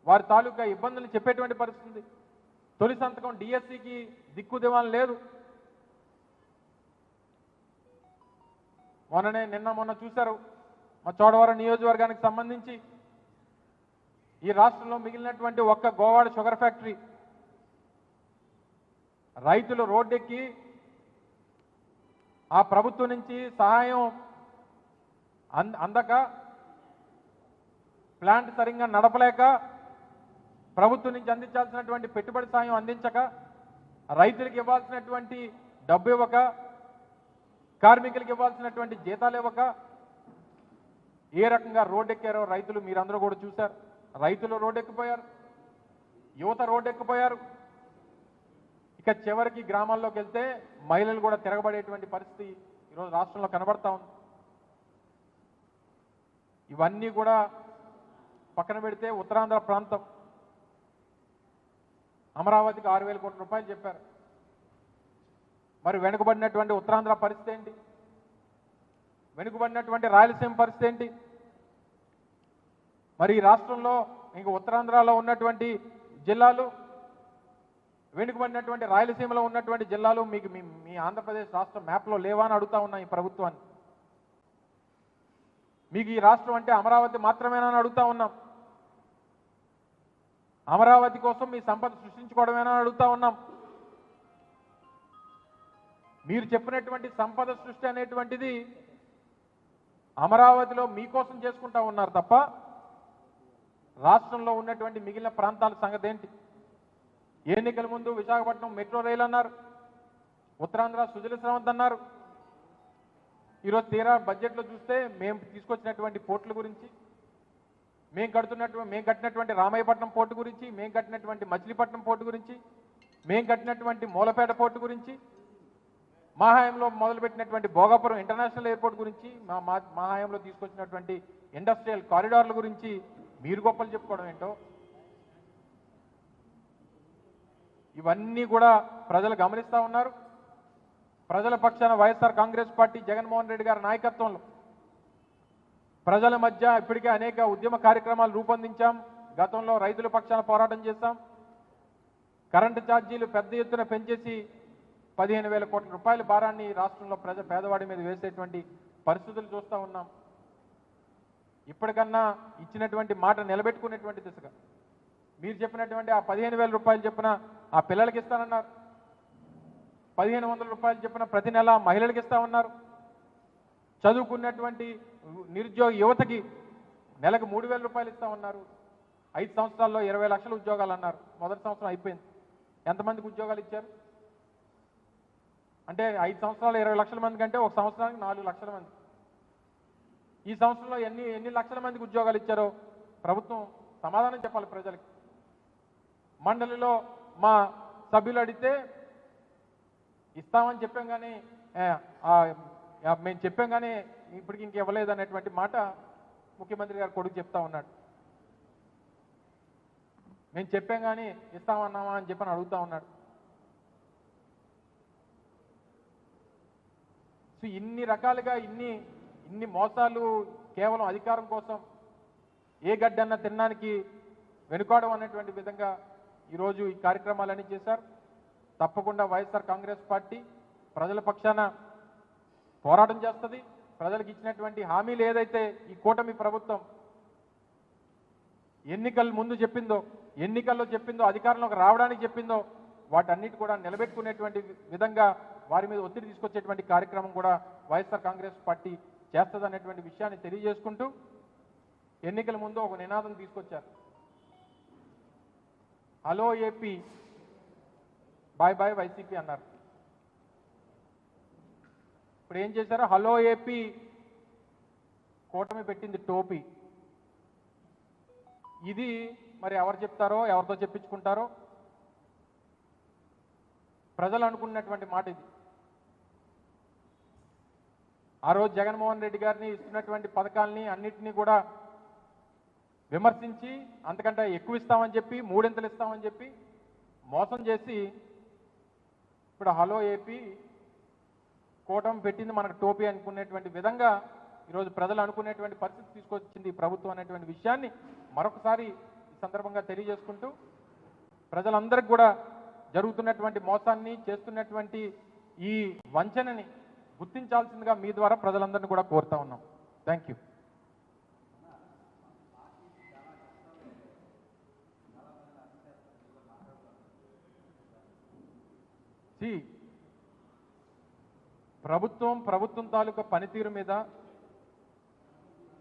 వారి తాలూకా ఇబ్బందులు చెప్పేటువంటి పరిస్థితి. తొలి సంతకం డిఎస్సికి దిక్కు దివాన్ లేదు. మొన్న చూశారు మా చోడవరం నియోజకవర్గానికి సంబంధించి ఈ రాష్ట్రంలో మిగిలినటువంటి ఒక్క గోవాడ షుగర్ ఫ్యాక్టరీ రైతులు రోడ్డెక్కి ఆ ప్రభుత్వం నుంచి సహాయం అందక ప్లాంట్ సరిగ్గా నడపలేక ప్రభుత్వం నుంచి అందించాల్సినటువంటి పెట్టుబడి సాయం అందించక రైతులకు ఇవ్వాల్సినటువంటి డబ్బు ఇవ్వక కార్మికులకు ఇవ్వాల్సినటువంటి జీతాలు ఇవ్వక ఏ రకంగా రోడ్డెక్కారో రైతులు మీరందరూ కూడా చూశారు. రైతులు రోడ్డెక్కిపోయారు, యువత రోడ్డెక్కిపోయారు. ఇక చివరికి గ్రామాల్లోకి వెళ్తే మహిళలు కూడా తిరగబడేటువంటి పరిస్థితి ఈరోజు రాష్ట్రంలో కనబడతా ఉంది. ఇవన్నీ కూడా పక్కన పెడితే ఉత్తరాంధ్ర ప్రాంతం అమరావతికి 6,000 కోట్ల రూపాయలు చెప్పారు. మరి వెనుకబడినటువంటి ఉత్తరాంధ్ర పరిస్థితి ఏంటి? వెనుకబడినటువంటి రాయలసీమ పరిస్థితి ఏంటి? మరి ఈ రాష్ట్రంలో ఇంకా ఉత్తరాంధ్రలో ఉన్నటువంటి జిల్లాలు, వెనుకబడినటువంటి రాయలసీమలో ఉన్నటువంటి జిల్లాలు మీకు మీ ఆంధ్రప్రదేశ్ రాష్ట్ర మ్యాప్లో లేవా అని అడుగుతా ఉన్నా ఈ ప్రభుత్వాన్ని. మీకు ఈ రాష్ట్రం అంటే అమరావతి మాత్రమేనా అని అడుగుతా ఉన్నాం. అమరావతి కోసం మీ సంపద సృష్టించుకోవడమేనా అని అడుగుతా ఉన్నాం. మీరు చెప్పినటువంటి సంపద సృష్టి అనేటువంటిది అమరావతిలో మీకోసం చేసుకుంటా ఉన్నారు తప్ప రాష్ట్రంలో ఉన్నటువంటి మిగిలిన ప్రాంతాల సంగతి ఏంటి? ఎన్నికల ముందు విశాఖపట్నం మెట్రో రైలు అన్నారు, ఉత్తరాంధ్ర సుజల స్రవంతి అన్నారు. ఈరోజు తీరా బడ్జెట్లో చూస్తే మేము తీసుకొచ్చినటువంటి పోర్టుల గురించి, మేము కట్టినటువంటి రామాయపట్నం పోర్టు గురించి, మేము కట్టినటువంటి మచిలీపట్నం పోర్టు గురించి, మేము కట్టినటువంటి మూలపేట పోర్టు గురించి, మా హయాంలో మొదలుపెట్టినటువంటి భోగాపురం ఇంటర్నేషనల్ ఎయిర్పోర్ట్ గురించి, మా హయాంలో తీసుకొచ్చినటువంటి ఇండస్ట్రియల్ కారిడార్ల గురించి మీరు గొప్పలు చెప్పుకోవడం ఏంటో ఇవన్నీ కూడా ప్రజలు గమనిస్తూ ఉన్నారు. ప్రజల పక్షాన వైఎస్ఆర్ కాంగ్రెస్ పార్టీ జగన్మోహన్ రెడ్డి గారి నాయకత్వంలో ప్రజల మధ్య ఇప్పటికే అనేక ఉద్యమ కార్యక్రమాలు రూపొందించాం. గతంలో రైతుల పక్షాన పోరాటం చేశాం. కరెంటు ఛార్జీలు పెద్ద ఎత్తున పెంచేసి 15,000 కోట్ల రూపాయల భారాన్ని రాష్ట్రంలో పేదవాడి మీద వేసేటువంటి పరిస్థితులు చూస్తూ ఉన్నాం. ఇప్పటికన్నా ఇచ్చినటువంటి మాట నిలబెట్టుకునేటువంటి దిశగా మీరు చెప్పినటువంటి ఆ 15,000 రూపాయలు చెప్పిన ఆ పిల్లలకి ఇస్తానన్నారు, 1,500 రూపాయలు చెప్పిన ప్రతి నెల మహిళలకు ఇస్తామన్నారు. చదువుకున్నటువంటి నిరుద్యోగ యువతకి నెలకు 3,000 రూపాయలు ఇస్తామన్నారు. 5 సంవత్సరాల్లో 20 లక్షల ఉద్యోగాలు అన్నారు. మొదటి సంవత్సరం అయిపోయింది. ఎంతమందికి ఉద్యోగాలు ఇచ్చారు? అంటే 5 సంవత్సరాలు 20 లక్షల మంది కంటే ఒక సంవత్సరానికి 4 లక్షల మంది. ఈ సంవత్సరంలో ఎన్ని లక్షల మందికి ఉద్యోగాలు ఇచ్చారో ప్రభుత్వం సమాధానం చెప్పాలి ప్రజలకి. మండలిలో మా సభ్యులు అడిగితే ఇస్తామని చెప్పాం కానీ మేము చెప్పాం కానీ ఇప్పటికి ఇంక ఇవ్వలేదు అనేటువంటి మాట ముఖ్యమంత్రి గారు కొడుకు చెప్తా ఉన్నాడు. మేము చెప్పాం కానీ ఇస్తామన్నామా అని చెప్పని అడుగుతా ఉన్నాడు. సో ఇన్ని రకాలుగా ఇన్ని మోసాలు కేవలం అధికారం కోసం ఏ గడ్డన్నా తినడానికి వెనుకాడడం అనేటువంటి విధంగా ఈరోజు ఈ కార్యక్రమాలన్నీ చేశారు. తప్పకుండా వైఎస్ఆర్ కాంగ్రెస్ పార్టీ ప్రజల పక్షాన పోరాటం చేస్తుంది. ప్రజలకు ఇచ్చినటువంటి హామీలు ఏదైతే ఈ కూటమి ప్రభుత్వం ఎన్నికల ముందు చెప్పిందో, ఎన్నికల్లో చెప్పిందో, అధికారంలోకి రావడానికి చెప్పిందో వాటన్నిటి కూడా నిలబెట్టుకునేటువంటి విధంగా వారి మీద ఒత్తిడి తీసుకొచ్చేటువంటి కార్యక్రమం కూడా వైఎస్ఆర్ కాంగ్రెస్ పార్టీ చేస్తుందనేటువంటి విషయాన్ని తెలియజేసుకుంటూ ఎన్నికల ముందు ఒక నినాదం తీసుకొచ్చారు. Hello AP, bye bye YCP అన్నారు. ఇప్పుడు ఏం చేశారు? హలో ఏపీ కూటమి పెట్టింది టోపీ. ఇది మరి ఎవరు చెప్తారో, ఎవరితో చెప్పించుకుంటారో ప్రజలు అనుకున్నటువంటి మాట ఇది. ఆ రోజు జగన్మోహన్ రెడ్డి గారిని ఇస్తున్నటువంటి పథకాలని అన్నిటినీ కూడా విమర్శించి అంతకంటే ఎక్కువ ఇస్తామని చెప్పి, 3 ఇస్తామని చెప్పి మోసం చేసి ఇప్పుడు హలో ఏపీ కూటమి పెట్టింది మనకు టోపీ అనుకునేటువంటి విధంగా ఈరోజు ప్రజలు అనుకునేటువంటి పరిస్థితి తీసుకొచ్చింది ప్రభుత్వం అనేటువంటి విషయాన్ని మరొకసారి సందర్భంగా తెలియజేసుకుంటూ ప్రజలందరికీ కూడా జరుగుతున్నటువంటి మోసాన్ని చేస్తున్నటువంటి ఈ వంచనని గుర్తించాల్సిందిగా మీ ద్వారా ప్రజలందరినీ కూడా కోరుతా ఉన్నాం. Thank you. ప్రభుత్వం తాలూకా పనితీరు మీద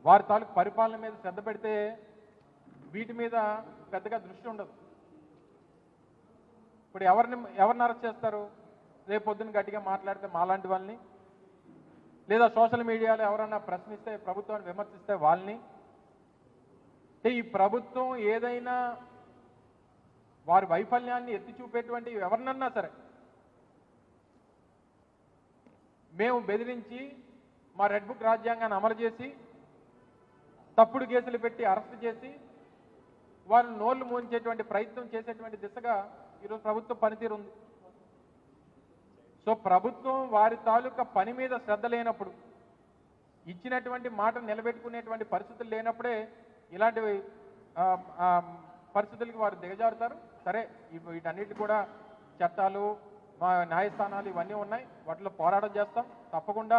వారి తాలూకు పరిపాలన మీద శ్రద్ధ పెడితే వీటి మీద పెద్దగా దృష్టి ఉండదు. ఇప్పుడు ఎవరిని అరెస్ట్ చేస్తారు? రేపు పొద్దున్న గట్టిగా మాట్లాడితే మాలాంటి వాళ్ళని, లేదా సోషల్ మీడియాలో ఎవరన్నా ప్రశ్నిస్తే ప్రభుత్వాన్ని విమర్శిస్తే వాళ్ళని. ఈ ప్రభుత్వం ఏదైనా వారి వైఫల్యాన్ని ఎత్తి చూపేటువంటి ఎవరినన్నా సరే మేము బెదిరించి మా రెడ్ బుక్ రాజ్యాంగాన్ని అమలు చేసి తప్పుడు కేసులు పెట్టి అరెస్ట్ చేసి వారిని నోళ్లు మూయించేటువంటి ప్రయత్నం చేసేటువంటి దిశగా ఈరోజు ప్రభుత్వం పనితీరు ఉంది. సో ప్రభుత్వం వారి తాలూకా పని మీద శ్రద్ధ లేనప్పుడు, ఇచ్చినటువంటి మాట నిలబెట్టుకునేటువంటి పరిస్థితులు లేనప్పుడే ఇలాంటి పరిస్థితులకి వారు దిగజారుతారు. సరే, వీటన్నిటి కూడా చట్టాలు, మా న్యాయస్థానాలు ఇవన్నీ ఉన్నాయి, వాటిలో పోరాటం చేస్తాం. తప్పకుండా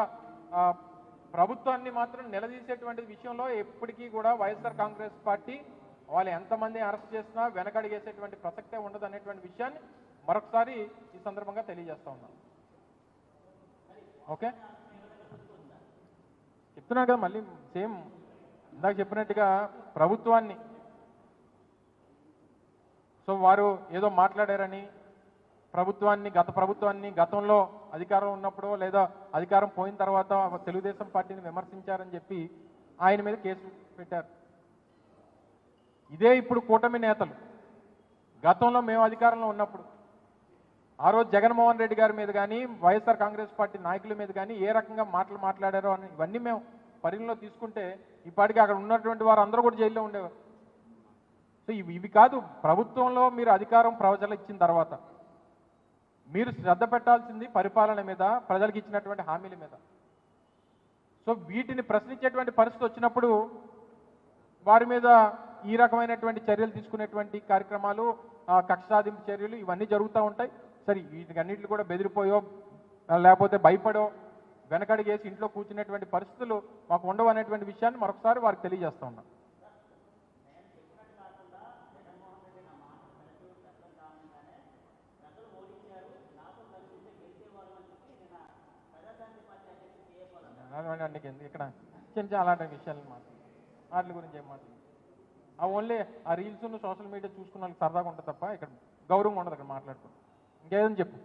ప్రభుత్వాన్ని మాత్రం నిలదీసేటువంటి విషయంలో ఎప్పటికీ కూడా వైఎస్ఆర్ కాంగ్రెస్ పార్టీ వాళ్ళు ఎంతమంది అరెస్ట్ చేసినా వెనకడిగేసేటువంటి ప్రసక్తే ఉండదు అనేటువంటి విషయాన్ని మరొకసారి ఈ సందర్భంగా తెలియజేస్తా ఉన్నాం. ఓకే, చెప్తున్నా కదా, మళ్ళీ సేమ్ ఇందాక చెప్పినట్టుగా ప్రభుత్వాన్ని, సో వారు ఏదో మాట్లాడారని గత ప్రభుత్వాన్ని గతంలో అధికారం ఉన్నప్పుడు లేదా అధికారం పోయిన తర్వాత తెలుగుదేశం పార్టీని విమర్శించారని చెప్పి ఆయన మీద కేసు పెట్టారు. ఇదే ఇప్పుడు కూటమి నేతలు గతంలో మేము అధికారంలో ఉన్నప్పుడు ఆ రోజు జగన్మోహన్ రెడ్డి గారి మీద కానీ వైఎస్ఆర్ కాంగ్రెస్ పార్టీ నాయకుల మీద కానీ ఏ రకంగా మాట్లాడారో అని ఇవన్నీ మేము పరిగణలో తీసుకుంటే ఇప్పటికీ అక్కడ ఉన్నటువంటి వారు అందరూ కూడా జైల్లో ఉండేవారు. సో ఇవి కాదు, ప్రభుత్వంలో మీరు అధికారం ప్రజలు ఇచ్చిన తర్వాత మీరు శ్రద్ధ పెట్టాల్సింది పరిపాలన మీద, ప్రజలకు ఇచ్చినటువంటి హామీల మీద. సో వీటిని ప్రశ్నించేటువంటి పరిస్థితి వచ్చినప్పుడు వారి మీద ఈ రకమైనటువంటి చర్యలు తీసుకునేటువంటి కార్యక్రమాలు, కక్ష సాధింపు చర్యలు ఇవన్నీ జరుగుతూ ఉంటాయి. సరే, వీటికన్నింటిని కూడా బెదిరిపోయో లేకపోతే భయపడో వెనకడిగేసి ఇంట్లో కూర్చునేటువంటి పరిస్థితులు మాకు ఉండవు అనేటువంటి విషయాన్ని మరొకసారి వారికి తెలియజేస్తూ ఉన్నాం. ఇక్కడ చిన్న అలాంటి విషయాలు వాటి గురించి ఏం మాట్లాడు, ఓన్లీ ఆ రీల్స్ సోషల్ మీడియా చూసుకున్న వాళ్ళకి సరదాగా ఉంటుంది తప్ప ఇక్కడ గౌరవం ఉండదు. అక్కడ మాట్లాడుకుంటాం. ఇంకేదని చెప్పు.